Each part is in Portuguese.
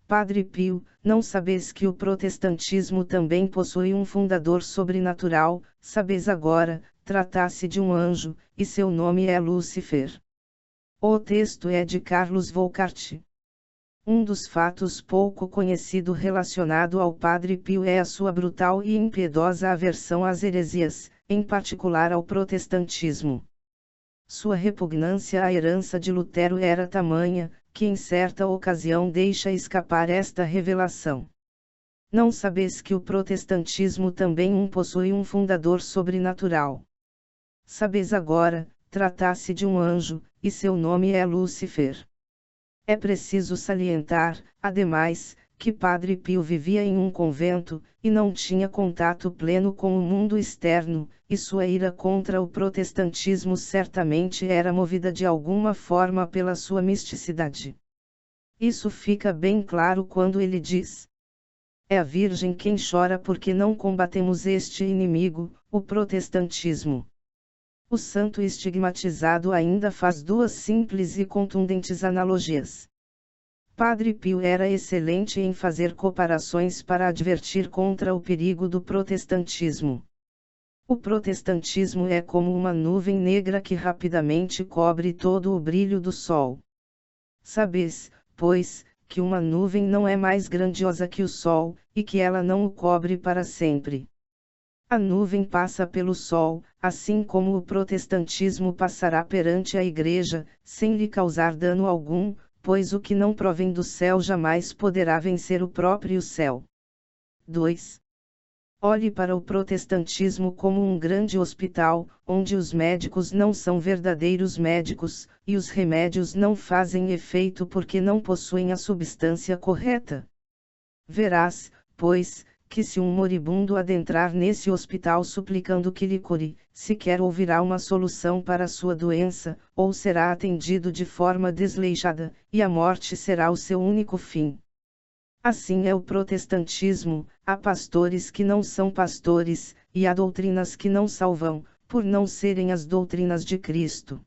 Padre Pio, não sabeis que o protestantismo também possui um fundador sobrenatural, sabeis agora, trata-se de um anjo, e seu nome é Lúcifer. O texto é de Carlos Volcart. Um dos fatos pouco conhecido relacionado ao Padre Pio é a sua brutal e impiedosa aversão às heresias, em particular ao protestantismo. Sua repugnância à herança de Lutero era tamanha, que em certa ocasião deixa escapar esta revelação. Não sabeis que o protestantismo também possui um fundador sobrenatural. Sabeis agora, trata-se de um anjo, e seu nome é Lúcifer. É preciso salientar, ademais, que Padre Pio vivia em um convento, e não tinha contato pleno com o mundo externo, e sua ira contra o protestantismo certamente era movida de alguma forma pela sua misticidade. Isso fica bem claro quando ele diz: é a Virgem quem chora porque não combatemos este inimigo, o protestantismo. O santo estigmatizado ainda faz duas simples e contundentes analogias. Padre Pio era excelente em fazer comparações para advertir contra o perigo do protestantismo. O protestantismo é como uma nuvem negra que rapidamente cobre todo o brilho do sol. Sabeis, pois, que uma nuvem não é mais grandiosa que o sol, e que ela não o cobre para sempre. A nuvem passa pelo sol, assim como o protestantismo passará perante a Igreja, sem lhe causar dano algum, pois o que não provém do céu jamais poderá vencer o próprio céu. 2. Olhe para o protestantismo como um grande hospital, onde os médicos não são verdadeiros médicos, e os remédios não fazem efeito porque não possuem a substância correta. Verás, pois, que se um moribundo adentrar nesse hospital suplicando que lhe cure, sequer ouvirá uma solução para sua doença, ou será atendido de forma desleixada, e a morte será o seu único fim. Assim é o protestantismo: há pastores que não são pastores, e há doutrinas que não salvam, por não serem as doutrinas de Cristo.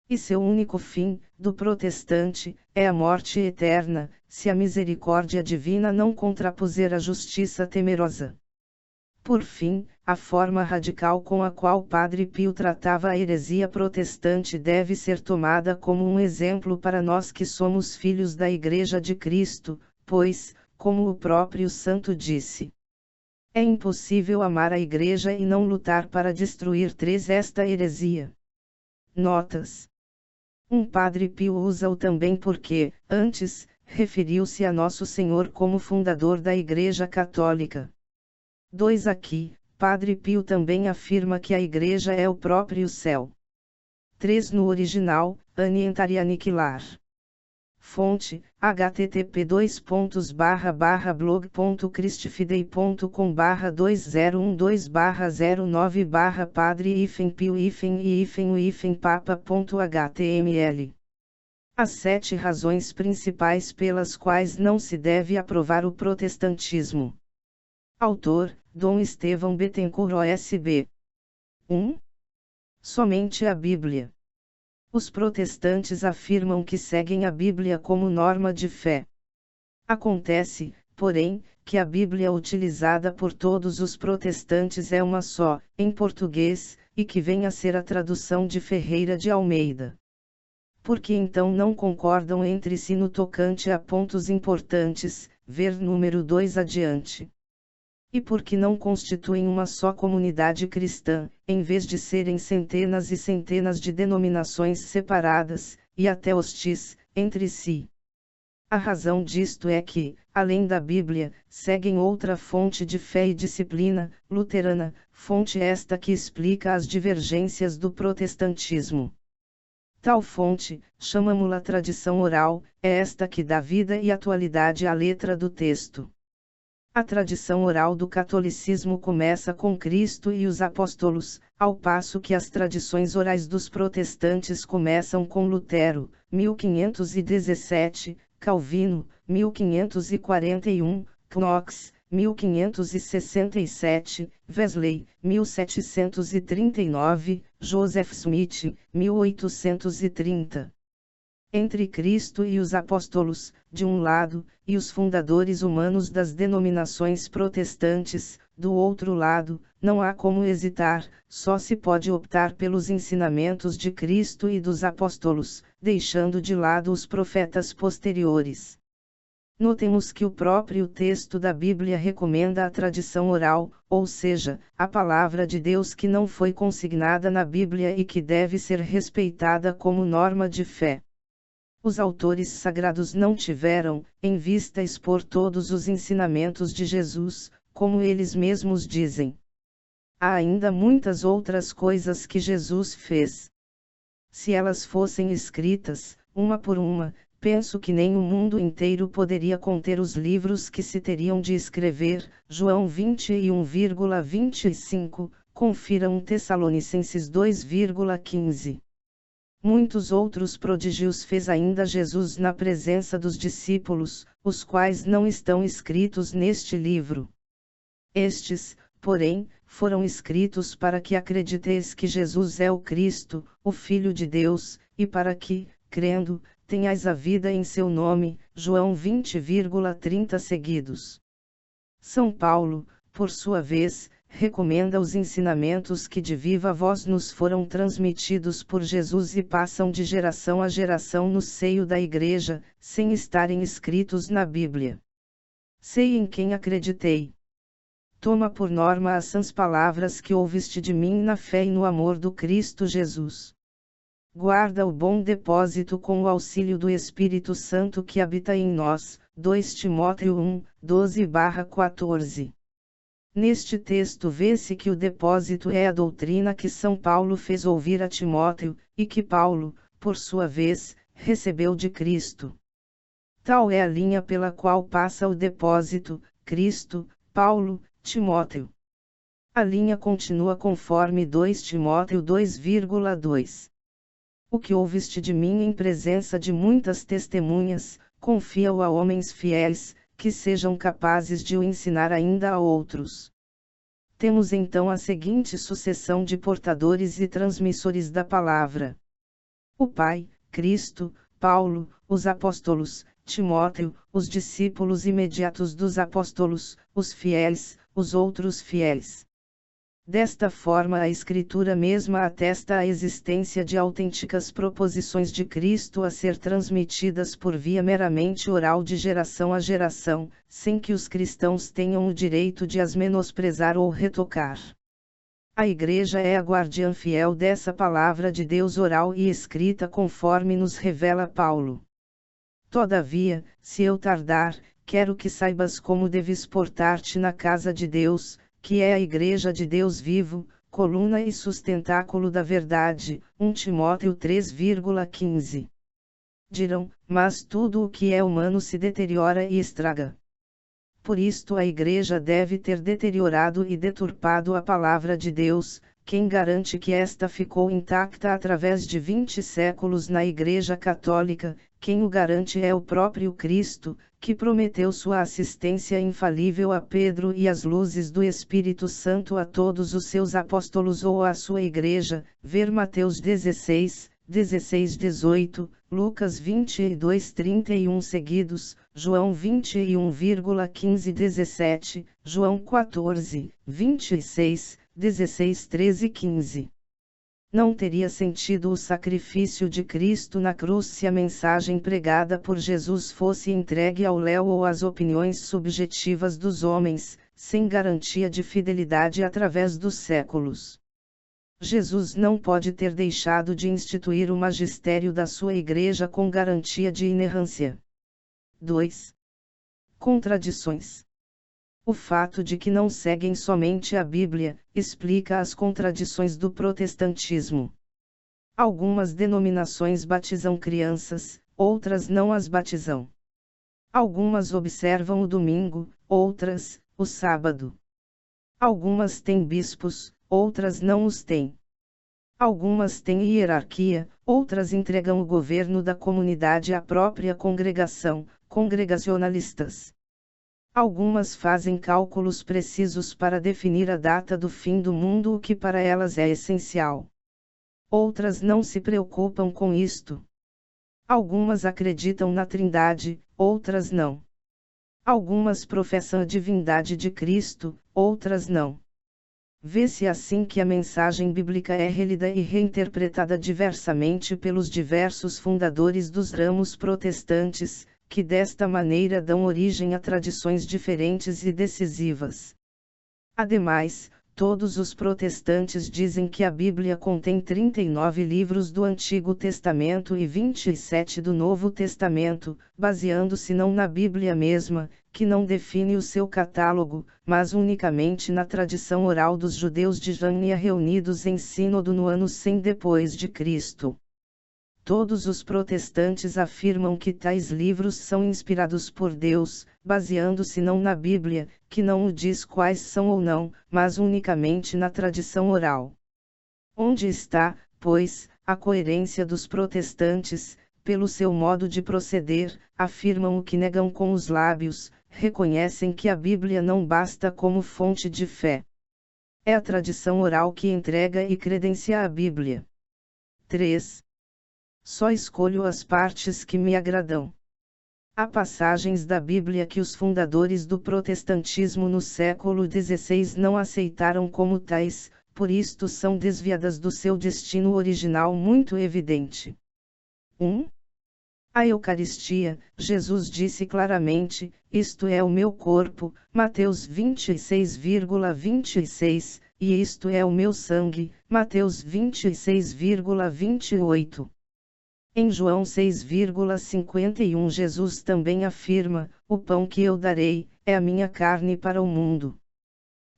E seu único fim, do protestante, é a morte eterna, se a misericórdia divina não contrapuser a justiça temerosa. Por fim, a forma radical com a qual Padre Pio tratava a heresia protestante deve ser tomada como um exemplo para nós que somos filhos da Igreja de Cristo, pois, como o próprio santo disse, é impossível amar a Igreja e não lutar para destruir esta heresia. Notas. Padre Pio usa-o também porque, antes, referiu-se a Nosso Senhor como fundador da Igreja Católica. 2. Aqui, Padre Pio também afirma que a Igreja é o próprio céu. 3. No original, anientar e aniquilar. Fonte: http://blog.christfidei.com/2012/Pio-papa.html. As 7 razões principais pelas quais não se deve aprovar o protestantismo. Autor: Dom Estevão Bettencourt OSB. 1. Somente a Bíblia. Os protestantes afirmam que seguem a Bíblia como norma de fé. Acontece, porém, que a Bíblia utilizada por todos os protestantes é uma só, em português, e que vem a ser a tradução de Ferreira de Almeida. Por que então não concordam entre si no tocante a pontos importantes, ver número 2 adiante? E por que não constituem uma só comunidade cristã, em vez de serem centenas e centenas de denominações separadas, e até hostis, entre si? A razão disto é que, além da Bíblia, seguem outra fonte de fé e disciplina, luterana, fonte esta que explica as divergências do protestantismo. Tal fonte, chamamo-la tradição oral, é esta que dá vida e atualidade à letra do texto. A tradição oral do catolicismo começa com Cristo e os apóstolos, ao passo que as tradições orais dos protestantes começam com Lutero, 1517, Calvino, 1541, Knox, 1567, Wesley, 1739, Joseph Smith, 1830. entre Cristo e os apóstolos, de um lado, e os fundadores humanos das denominações protestantes, do outro lado, não há como hesitar, só se pode optar pelos ensinamentos de Cristo e dos apóstolos, deixando de lado os profetas posteriores. Notemos que o próprio texto da Bíblia recomenda a tradição oral, ou seja, a palavra de Deus que não foi consignada na Bíblia e que deve ser respeitada como norma de fé. Os autores sagrados não tiveram, em vista expor todos os ensinamentos de Jesus, como eles mesmos dizem. Há ainda muitas outras coisas que Jesus fez. Se elas fossem escritas, uma por uma, penso que nem o mundo inteiro poderia conter os livros que se teriam de escrever. João 21,25, confira 1 Tessalonicenses 2,15. Muitos outros prodígios fez ainda Jesus na presença dos discípulos, os quais não estão escritos neste livro. Estes, porém, foram escritos para que acrediteis que Jesus é o Cristo, o Filho de Deus, e para que, crendo, tenhais a vida em seu nome. João 20,30 seguidos. São Paulo, por sua vez, recomenda os ensinamentos que de viva voz nos foram transmitidos por Jesus e passam de geração a geração no seio da Igreja, sem estarem escritos na Bíblia. Sei em quem acreditei. Toma por norma as sãs palavras que ouviste de mim na fé e no amor do Cristo Jesus. Guarda o bom depósito com o auxílio do Espírito Santo que habita em nós. 2 Timóteo 1:12-14. Neste texto vê-se que o depósito é a doutrina que São Paulo fez ouvir a Timóteo, e que Paulo, por sua vez, recebeu de Cristo. Tal é a linha pela qual passa o depósito: Cristo, Paulo, Timóteo. A linha continua conforme 2 Timóteo 2,2. O que ouviste de mim em presença de muitas testemunhas, confia-o a homens fiéis, que sejam capazes de o ensinar ainda a outros. Temos então a seguinte sucessão de portadores e transmissores da palavra: o Pai, Cristo, Paulo, os apóstolos, Timóteo, os discípulos imediatos dos apóstolos, os fiéis, os outros fiéis. Desta forma, a Escritura mesma atesta a existência de autênticas proposições de Cristo a ser transmitidas por via meramente oral de geração a geração, sem que os cristãos tenham o direito de as menosprezar ou retocar. A Igreja é a guardiã fiel dessa palavra de Deus oral e escrita conforme nos revela Paulo. Todavia, se eu tardar, quero que saibas como deves portar-te na casa de Deus, que é a Igreja de Deus vivo, coluna e sustentáculo da verdade. 1 Timóteo 3,15. Dirão, mas tudo o que é humano se deteriora e estraga. Por isto a Igreja deve ter deteriorado e deturpado a palavra de Deus. Quem garante que esta ficou intacta através de 20 séculos na Igreja Católica? Quem o garante é o próprio Cristo, que prometeu sua assistência infalível a Pedro e as luzes do Espírito Santo a todos os seus apóstolos ou à sua Igreja. Ver Mateus 16:18, Lucas 22:31 seguidos, João 21,15-17, João 14:26, 16, 13 e 15. Não teria sentido o sacrifício de Cristo na cruz se a mensagem pregada por Jesus fosse entregue ao léu ou às opiniões subjetivas dos homens, sem garantia de fidelidade através dos séculos. Jesus não pode ter deixado de instituir o magistério da sua Igreja com garantia de inerrância. 2. Contradições. O fato de que não seguem somente a Bíblia, explica as contradições do protestantismo. Algumas denominações batizam crianças, outras não as batizam. Algumas observam o domingo, outras, o sábado. Algumas têm bispos, outras não os têm. Algumas têm hierarquia, outras entregam o governo da comunidade à própria congregação, congregacionalistas. Algumas fazem cálculos precisos para definir a data do fim do mundo, o que para elas é essencial. Outras não se preocupam com isto. Algumas acreditam na Trindade, outras não. Algumas professam a divindade de Cristo, outras não. Vê-se assim que a mensagem bíblica é relida e reinterpretada diversamente pelos diversos fundadores dos ramos protestantes, que desta maneira dão origem a tradições diferentes e decisivas. Ademais, todos os protestantes dizem que a Bíblia contém 39 livros do Antigo Testamento e 27 do Novo Testamento, baseando-se não na Bíblia mesma, que não define o seu catálogo, mas unicamente na tradição oral dos judeus de Jânia reunidos em sínodo no ano 100 depois de Cristo. Todos os protestantes afirmam que tais livros são inspirados por Deus, baseando-se não na Bíblia, que não o diz quais são ou não, mas unicamente na tradição oral. Onde está, pois, a coerência dos protestantes? Pelo seu modo de proceder, afirmam o que negam com os lábios, reconhecem que a Bíblia não basta como fonte de fé. É a tradição oral que entrega e credencia a Bíblia. 3. Só escolho as partes que me agradam. Há passagens da Bíblia que os fundadores do protestantismo no século XVI não aceitaram como tais, por isto são desviadas do seu destino original muito evidente. 1. A Eucaristia, Jesus disse claramente, isto é o meu corpo, Mateus 26,26, e isto é o meu sangue, Mateus 26,28. Em João 6,51 Jesus também afirma, o pão que eu darei, é a minha carne para o mundo.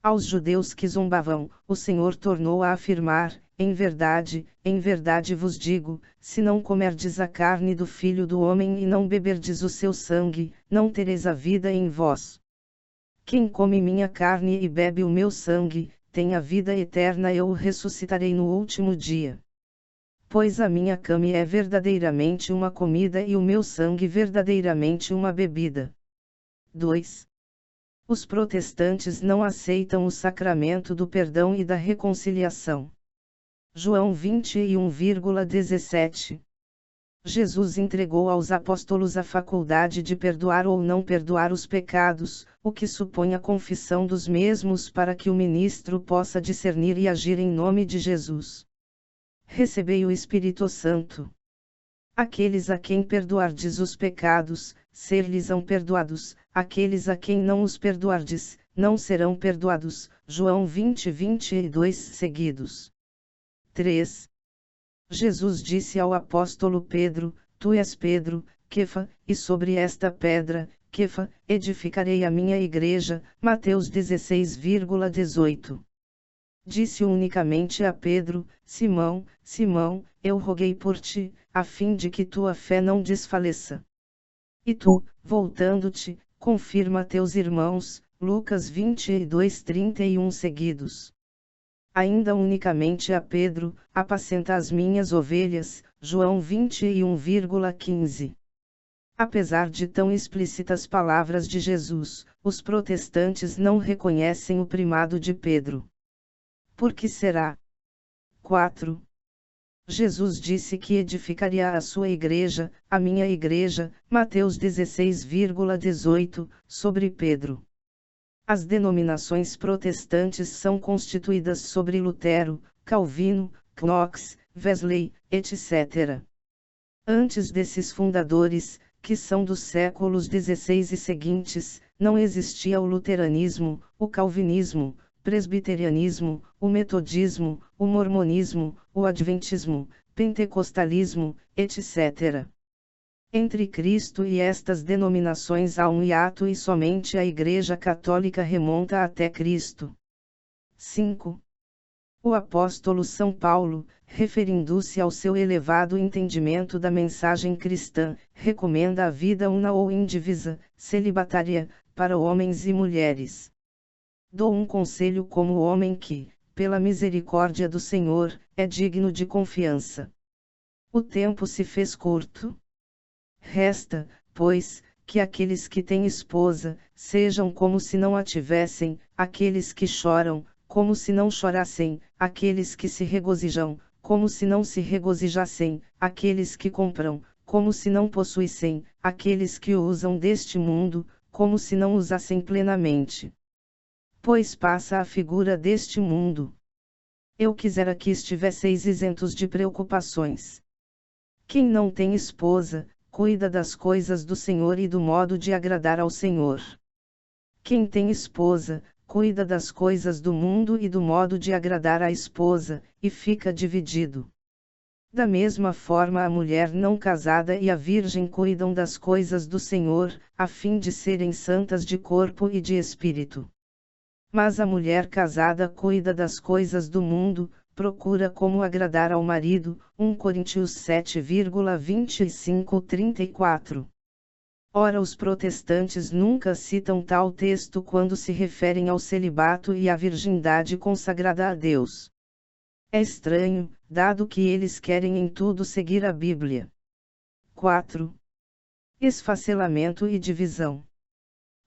Aos judeus que zombavam, o Senhor tornou a afirmar, em verdade vos digo, se não comerdes a carne do Filho do Homem e não beberdes o seu sangue, não tereis a vida em vós. Quem come minha carne e bebe o meu sangue, tem a vida eterna, eu o ressuscitarei no último dia. Pois a minha carne é verdadeiramente uma comida e o meu sangue verdadeiramente uma bebida. 2. Os protestantes não aceitam o sacramento do perdão e da reconciliação. João 21,17. Jesus entregou aos apóstolos a faculdade de perdoar ou não perdoar os pecados, o que supõe a confissão dos mesmos para que o ministro possa discernir e agir em nome de Jesus. Recebei o Espírito Santo. Aqueles a quem perdoardes os pecados, ser-lhes-ão perdoados, aqueles a quem não os perdoardes, não serão perdoados. João 20:22 seguidos. 3. Jesus disse ao apóstolo Pedro, tu és Pedro, Kefa, e sobre esta pedra, Kefa, edificarei a minha igreja. Mateus 16,18. Disse unicamente a Pedro, Simão, Simão, eu roguei por ti, a fim de que tua fé não desfaleça. E tu, voltando-te, confirma teus irmãos. Lucas 22:31 seguidos. Ainda unicamente a Pedro, apacenta as minhas ovelhas. João 21,15. Apesar de tão explícitas palavras de Jesus, os protestantes não reconhecem o primado de Pedro. Por que será? 4. Jesus disse que edificaria a sua igreja, a minha igreja, Mateus 16,18, sobre Pedro. As denominações protestantes são constituídas sobre Lutero, Calvino, Knox, Wesley, etc. Antes desses fundadores, que são dos séculos XVI e seguintes, não existia o luteranismo, o calvinismo, presbiterianismo, o metodismo, o mormonismo, o adventismo, pentecostalismo, etc. Entre Cristo e estas denominações há um hiato e somente a Igreja Católica remonta até Cristo. 5. O apóstolo São Paulo, referindo-se ao seu elevado entendimento da mensagem cristã, recomenda a vida una ou indivisa, celibatária, para homens e mulheres. Dou um conselho como homem que, pela misericórdia do Senhor, é digno de confiança. O tempo se fez curto. Resta, pois, que aqueles que têm esposa, sejam como se não a tivessem, aqueles que choram, como se não chorassem, aqueles que se regozijam, como se não se regozijassem, aqueles que compram, como se não possuíssem, aqueles que o usam deste mundo, como se não usassem plenamente. Pois passa a figura deste mundo. Eu quisera que estivesseis isentos de preocupações. Quem não tem esposa, cuida das coisas do Senhor e do modo de agradar ao Senhor. Quem tem esposa, cuida das coisas do mundo e do modo de agradar à esposa, e fica dividido. Da mesma forma a mulher não casada e a virgem cuidam das coisas do Senhor, a fim de serem santas de corpo e de espírito. Mas a mulher casada cuida das coisas do mundo, procura como agradar ao marido, 1 Coríntios 7,25-34. Ora, os protestantes nunca citam tal texto quando se referem ao celibato e à virgindade consagrada a Deus. É estranho, dado que eles querem em tudo seguir a Bíblia. 4. Esfacelamento e divisão.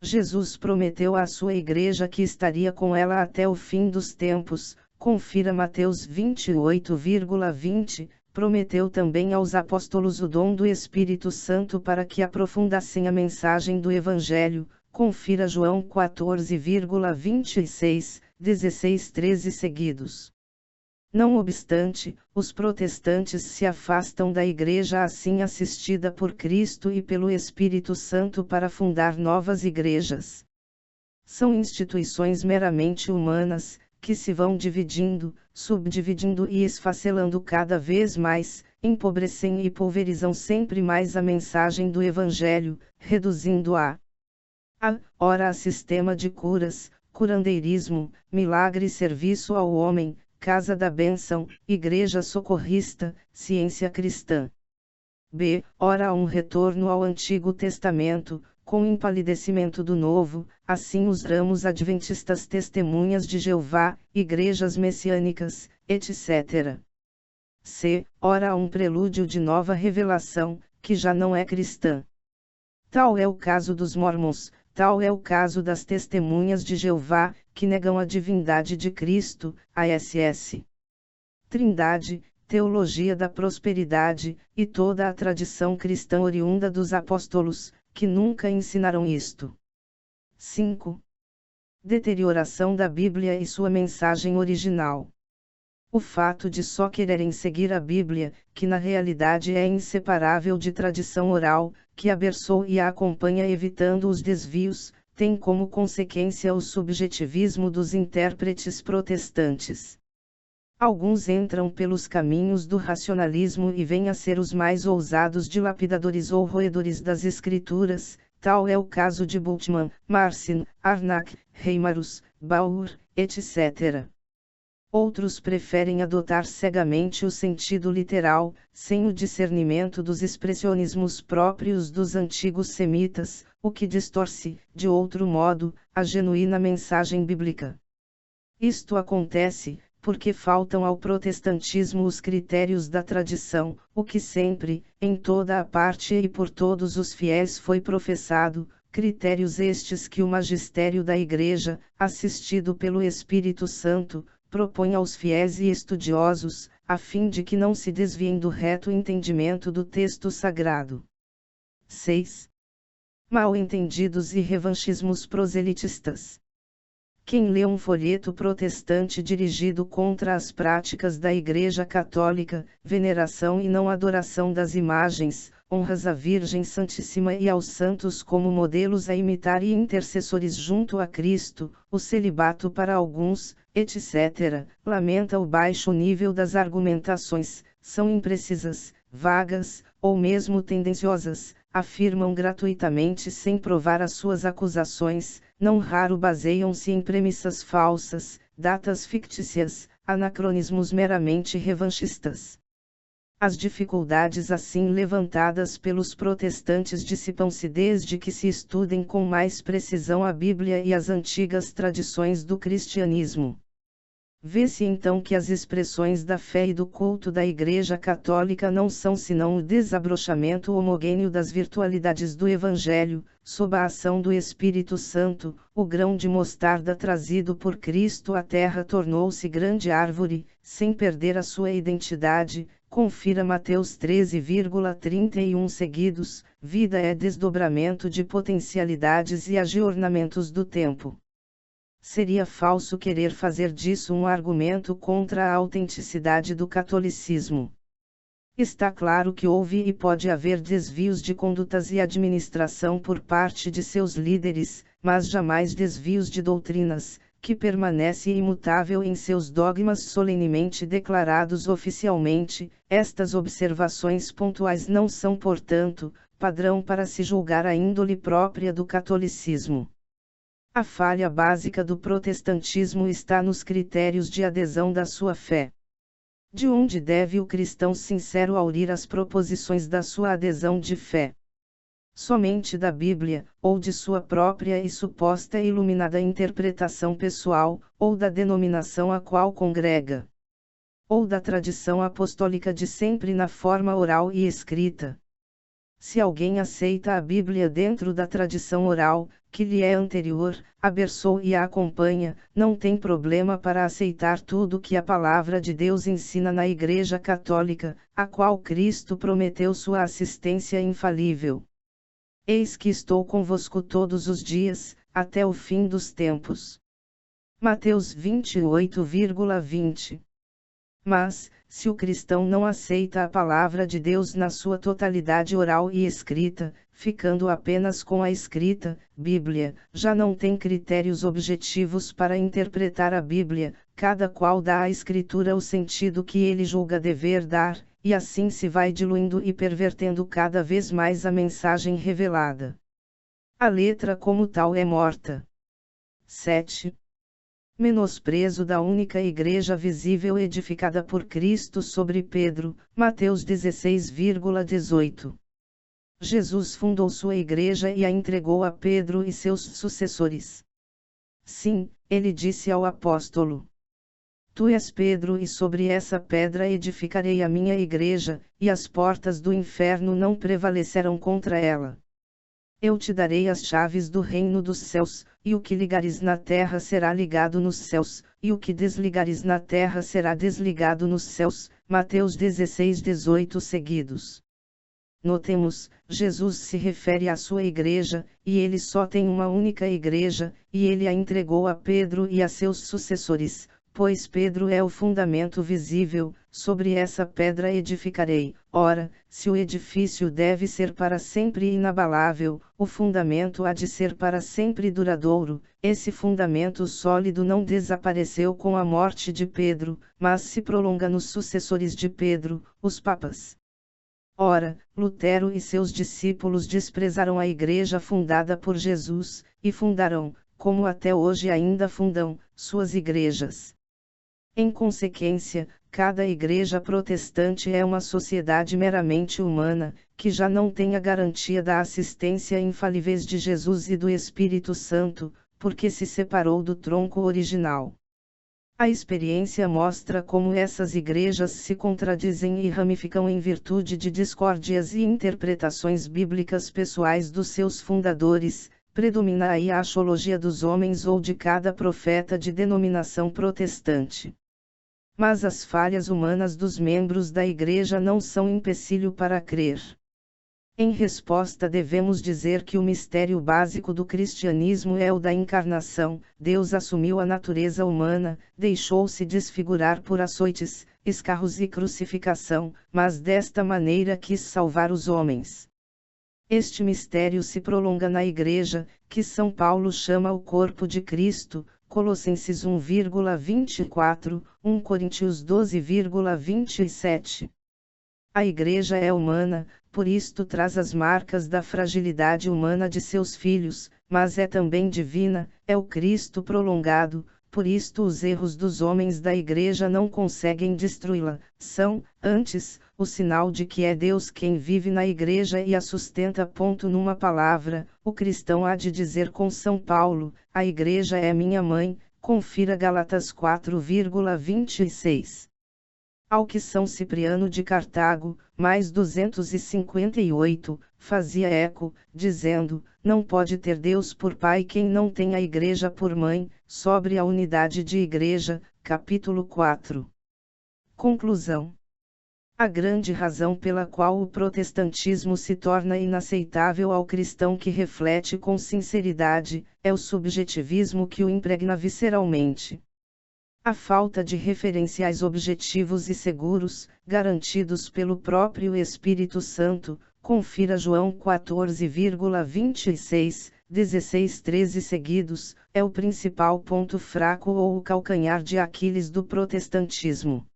Jesus prometeu à sua igreja que estaria com ela até o fim dos tempos, confira Mateus 28,20, prometeu também aos apóstolos o dom do Espírito Santo para que aprofundassem a mensagem do Evangelho, confira João 14,26, 16-13 seguidos. Não obstante, os protestantes se afastam da igreja assim assistida por Cristo e pelo Espírito Santo para fundar novas igrejas. São instituições meramente humanas, que se vão dividindo, subdividindo e esfacelando cada vez mais, empobrecem e pulverizam sempre mais a mensagem do Evangelho, reduzindo-a ora a sistema de curas, curandeirismo, milagre e serviço ao homem, casa da bênção, igreja socorrista, ciência cristã. B. Ora a um retorno ao Antigo Testamento, com empalidecimento do Novo, assim os ramos adventistas testemunhas de Jeová, igrejas messiânicas, etc. C. Ora a um prelúdio de nova revelação, que já não é cristã. Tal é o caso dos mormons, tal é o caso das testemunhas de Jeová, que negam a divindade de Cristo, a SS. Trindade, teologia da prosperidade, e toda a tradição cristã oriunda dos apóstolos, que nunca ensinaram isto. 5. Deterioração da Bíblia e sua mensagem original. O fato de só quererem seguir a Bíblia, que na realidade é inseparável de tradição oral, que aberçou e a acompanha evitando os desvios, tem como consequência o subjetivismo dos intérpretes protestantes. Alguns entram pelos caminhos do racionalismo e vêm a ser os mais ousados dilapidadores ou roedores das Escrituras, tal é o caso de Bultmann, Marcin, Arnach, Reimarus, Bauer, etc. Outros preferem adotar cegamente o sentido literal, sem o discernimento dos expressionismos próprios dos antigos semitas, o que distorce, de outro modo, a genuína mensagem bíblica. Isto acontece, porque faltam ao protestantismo os critérios da tradição, o que sempre, em toda a parte e por todos os fiéis foi professado, critérios estes que o magistério da Igreja, assistido pelo Espírito Santo, propõe aos fiéis e estudiosos, a fim de que não se desviem do reto entendimento do texto sagrado. 6. Mal-entendidos e revanchismos proselitistas. Quem lê um folheto protestante dirigido contra as práticas da Igreja Católica, veneração e não adoração das imagens, honras à Virgem Santíssima e aos santos como modelos a imitar e intercessores junto a Cristo, o celibato para alguns, etc., lamenta o baixo nível das argumentações, são imprecisas, vagas, ou mesmo tendenciosas, afirmam gratuitamente sem provar as suas acusações, não raro baseiam-se em premissas falsas, datas fictícias, anacronismos meramente revanchistas. As dificuldades assim levantadas pelos protestantes dissipam-se desde que se estudem com mais precisão a Bíblia e as antigas tradições do cristianismo. Vê-se então que as expressões da fé e do culto da Igreja Católica não são senão o desabrochamento homogêneo das virtualidades do Evangelho, sob a ação do Espírito Santo, o grão de mostarda trazido por Cristo à terra tornou-se grande árvore, sem perder a sua identidade, Confira Mateus 13,31 seguidos. Vida é desdobramento de potencialidades e agiornamentos do tempo. Seria falso querer fazer disso um argumento contra a autenticidade do catolicismo. Está claro que houve e pode haver desvios de condutas e administração por parte de seus líderes, mas jamais desvios de doutrinas, que permanece imutável em seus dogmas solenemente declarados oficialmente. Estas observações pontuais não são, portanto, padrão para se julgar a índole própria do catolicismo. A falha básica do protestantismo está nos critérios de adesão da sua fé. De onde deve o cristão sincero aurir as proposições da sua adesão de fé? Somente da Bíblia, ou de sua própria e suposta iluminada interpretação pessoal, ou da denominação a qual congrega? Ou da tradição apostólica de sempre na forma oral e escrita? Se alguém aceita a Bíblia dentro da tradição oral, que lhe é anterior, aberçou e a acompanha, não tem problema para aceitar tudo que a palavra de Deus ensina na Igreja Católica, a qual Cristo prometeu sua assistência infalível. Eis que estou convosco todos os dias, até o fim dos tempos. Mateus 28,20. Mas, se o cristão não aceita a palavra de Deus na sua totalidade oral e escrita, ficando apenas com a escrita, Bíblia, já não tem critérios objetivos para interpretar a Bíblia, cada qual dá à Escritura o sentido que ele julga dever dar, e assim se vai diluindo e pervertendo cada vez mais a mensagem revelada. A letra como tal é morta. 7. Menosprezo da única igreja visível edificada por Cristo sobre Pedro, Mateus 16,18. Jesus fundou sua igreja e a entregou a Pedro e seus sucessores. Sim, ele disse ao apóstolo: Tu és Pedro e sobre essa pedra edificarei a minha igreja, e as portas do inferno não prevalecerão contra ela. Eu te darei as chaves do reino dos céus, e o que ligares na terra será ligado nos céus, e o que desligares na terra será desligado nos céus. Mateus 16:18 seguidos. Notemos, Jesus se refere à sua igreja, e ele só tem uma única igreja, e ele a entregou a Pedro e a seus sucessores, pois Pedro é o fundamento visível. Sobre essa pedra edificarei. Ora, se o edifício deve ser para sempre inabalável, o fundamento há de ser para sempre duradouro. Esse fundamento sólido não desapareceu com a morte de Pedro, mas se prolonga nos sucessores de Pedro, os papas. Ora, Lutero e seus discípulos desprezaram a igreja fundada por Jesus, e fundaram, como até hoje ainda fundam, suas igrejas. Em consequência, cada igreja protestante é uma sociedade meramente humana, que já não tem a garantia da assistência infalíveis de Jesus e do Espírito Santo, porque se separou do tronco original. A experiência mostra como essas igrejas se contradizem e ramificam em virtude de discórdias e interpretações bíblicas pessoais dos seus fundadores. Predomina aí a axiologia dos homens ou de cada profeta de denominação protestante. Mas as falhas humanas dos membros da Igreja não são empecilho para crer. Em resposta, devemos dizer que o mistério básico do cristianismo é o da encarnação. Deus assumiu a natureza humana, deixou-se desfigurar por açoites, escarros e crucificação, mas desta maneira quis salvar os homens. Este mistério se prolonga na Igreja, que São Paulo chama o corpo de Cristo, Colossenses 1,24, 1 Coríntios 12,27. A Igreja é humana, por isto traz as marcas da fragilidade humana de seus filhos, mas é também divina, é o Cristo prolongado, por isto os erros dos homens da Igreja não conseguem destruí-la, são, antes, o sinal de que é Deus quem vive na Igreja e a sustenta. Numa palavra, o cristão há de dizer com São Paulo: a Igreja é minha mãe, confira Gálatas 4,26. Ao que São Cipriano de Cartago, mais 258, fazia eco, dizendo: não pode ter Deus por pai quem não tem a Igreja por mãe. Sobre a unidade de Igreja, capítulo 4. Conclusão. A grande razão pela qual o protestantismo se torna inaceitável ao cristão que reflete com sinceridade, é o subjetivismo que o impregna visceralmente. A falta de referenciais objetivos e seguros, garantidos pelo próprio Espírito Santo, confira João 14,26, 16-13 seguidos, é o principal ponto fraco ou o calcanhar de Aquiles do protestantismo.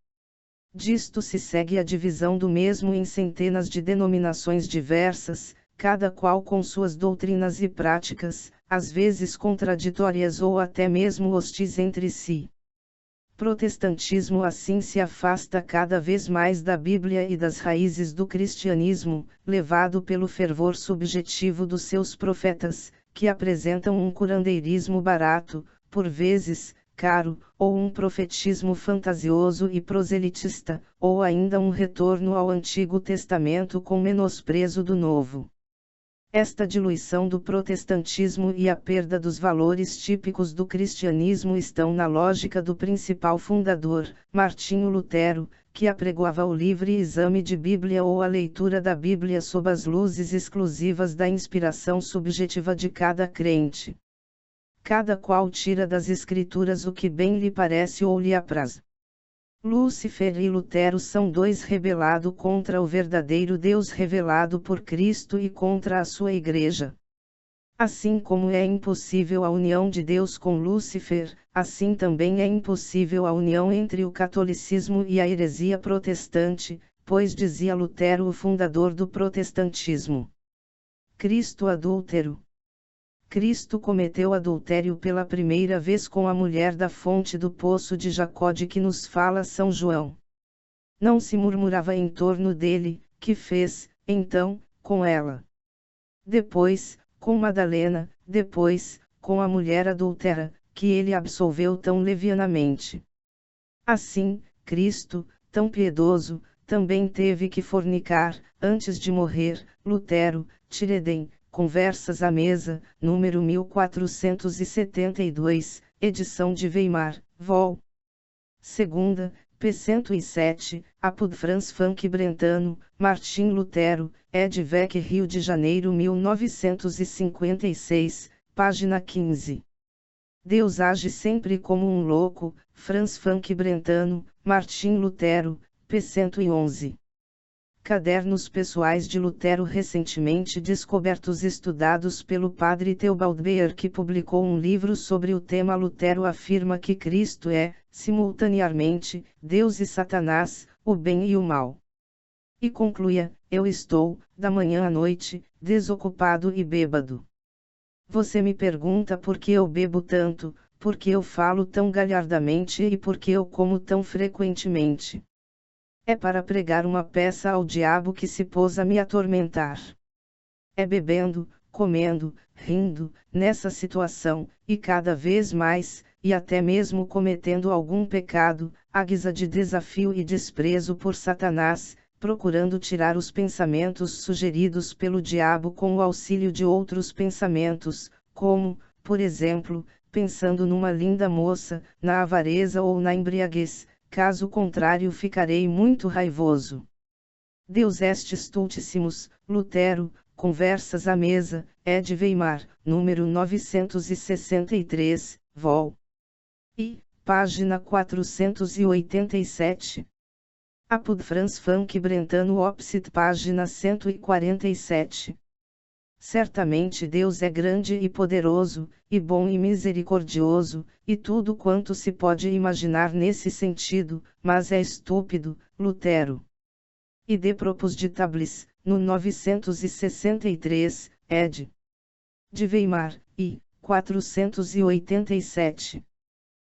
Disto se segue a divisão do mesmo em centenas de denominações diversas, cada qual com suas doutrinas e práticas, às vezes contraditórias ou até mesmo hostis entre si. Protestantismo assim se afasta cada vez mais da Bíblia e das raízes do cristianismo, levado pelo fervor subjetivo dos seus profetas, que apresentam um curandeirismo barato, por vezes, caro, ou um profetismo fantasioso e proselitista, ou ainda um retorno ao Antigo Testamento com menosprezo do Novo. Esta diluição do protestantismo e a perda dos valores típicos do cristianismo estão na lógica do principal fundador, Martinho Lutero, que apregoava o livre exame de Bíblia ou a leitura da Bíblia sob as luzes exclusivas da inspiração subjetiva de cada crente. Cada qual tira das Escrituras o que bem lhe parece ou lhe apraz. Lúcifer e Lutero são dois rebelados contra o verdadeiro Deus revelado por Cristo e contra a sua Igreja. Assim como é impossível a união de Deus com Lúcifer, assim também é impossível a união entre o catolicismo e a heresia protestante, pois dizia Lutero, o fundador do protestantismo: Cristo adúltero. Cristo cometeu adultério pela primeira vez com a mulher da fonte do poço de Jacó de que nos fala São João. Não se murmurava em torno dele, que fez, então, com ela. Depois, com Madalena, depois, com a mulher adúltera, que ele absolveu tão levianamente. Assim, Cristo, tão piedoso, também teve que fornicar, antes de morrer. Lutero, Tireden, Conversas à Mesa, número 1472, edição de Weimar, Vol. 2ª, p. 107, Apud Franz Funk Brentano, Martim Lutero, Ed. Vec. Rio de Janeiro 1956, página 15. Deus age sempre como um louco, Franz Funk Brentano, Martim Lutero, p. 111. Cadernos pessoais de Lutero recentemente descobertos estudados pelo padre Theobald Baer, que publicou um livro sobre o tema. Lutero afirma que Cristo é, simultaneamente, Deus e Satanás, o bem e o mal. E concluía: eu estou, da manhã à noite, desocupado e bêbado. Você me pergunta por que eu bebo tanto, por que eu falo tão galhardamente e por que eu como tão frequentemente. É para pregar uma peça ao diabo que se pôs a me atormentar. É bebendo, comendo, rindo, nessa situação, e cada vez mais, e até mesmo cometendo algum pecado, à guisa de desafio e desprezo por Satanás, procurando tirar os pensamentos sugeridos pelo diabo com o auxílio de outros pensamentos, como, por exemplo, pensando numa linda moça, na avareza ou na embriaguez. Caso contrário ficarei muito raivoso. Deus est stultissimus, Lutero, Conversas à Mesa, Ed. Weimar, número 963, vol. I, página 487. Apud Franz Funk Brentano Opsit, página 147. Certamente Deus é grande e poderoso, e bom e misericordioso, e tudo quanto se pode imaginar nesse sentido, mas é estúpido, Lutero. E de Propositabilis, no 963, ed. de Weimar, I, 487.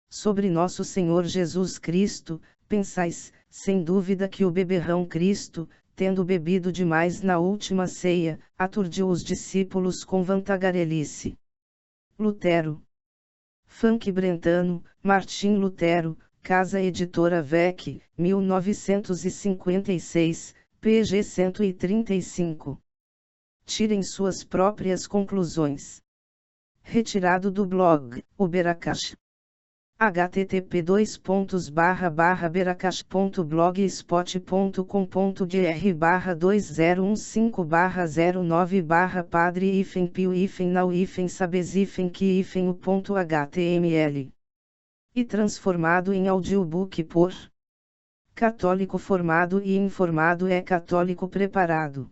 Sobre nosso Senhor Jesus Cristo, pensais, sem dúvida, que o beberrão Cristo, tendo bebido demais na última ceia, aturdiu os discípulos com vantagarelice. Lutero. Funk Brentano, Martim Lutero, Casa Editora Vec, 1956, pg 135. Tirem suas próprias conclusões. Retirado do blog Uberakash. http://barra-pio-nau-sabes-que-o.html e transformado em audiobook por Católico Formado e Informado é Católico Preparado.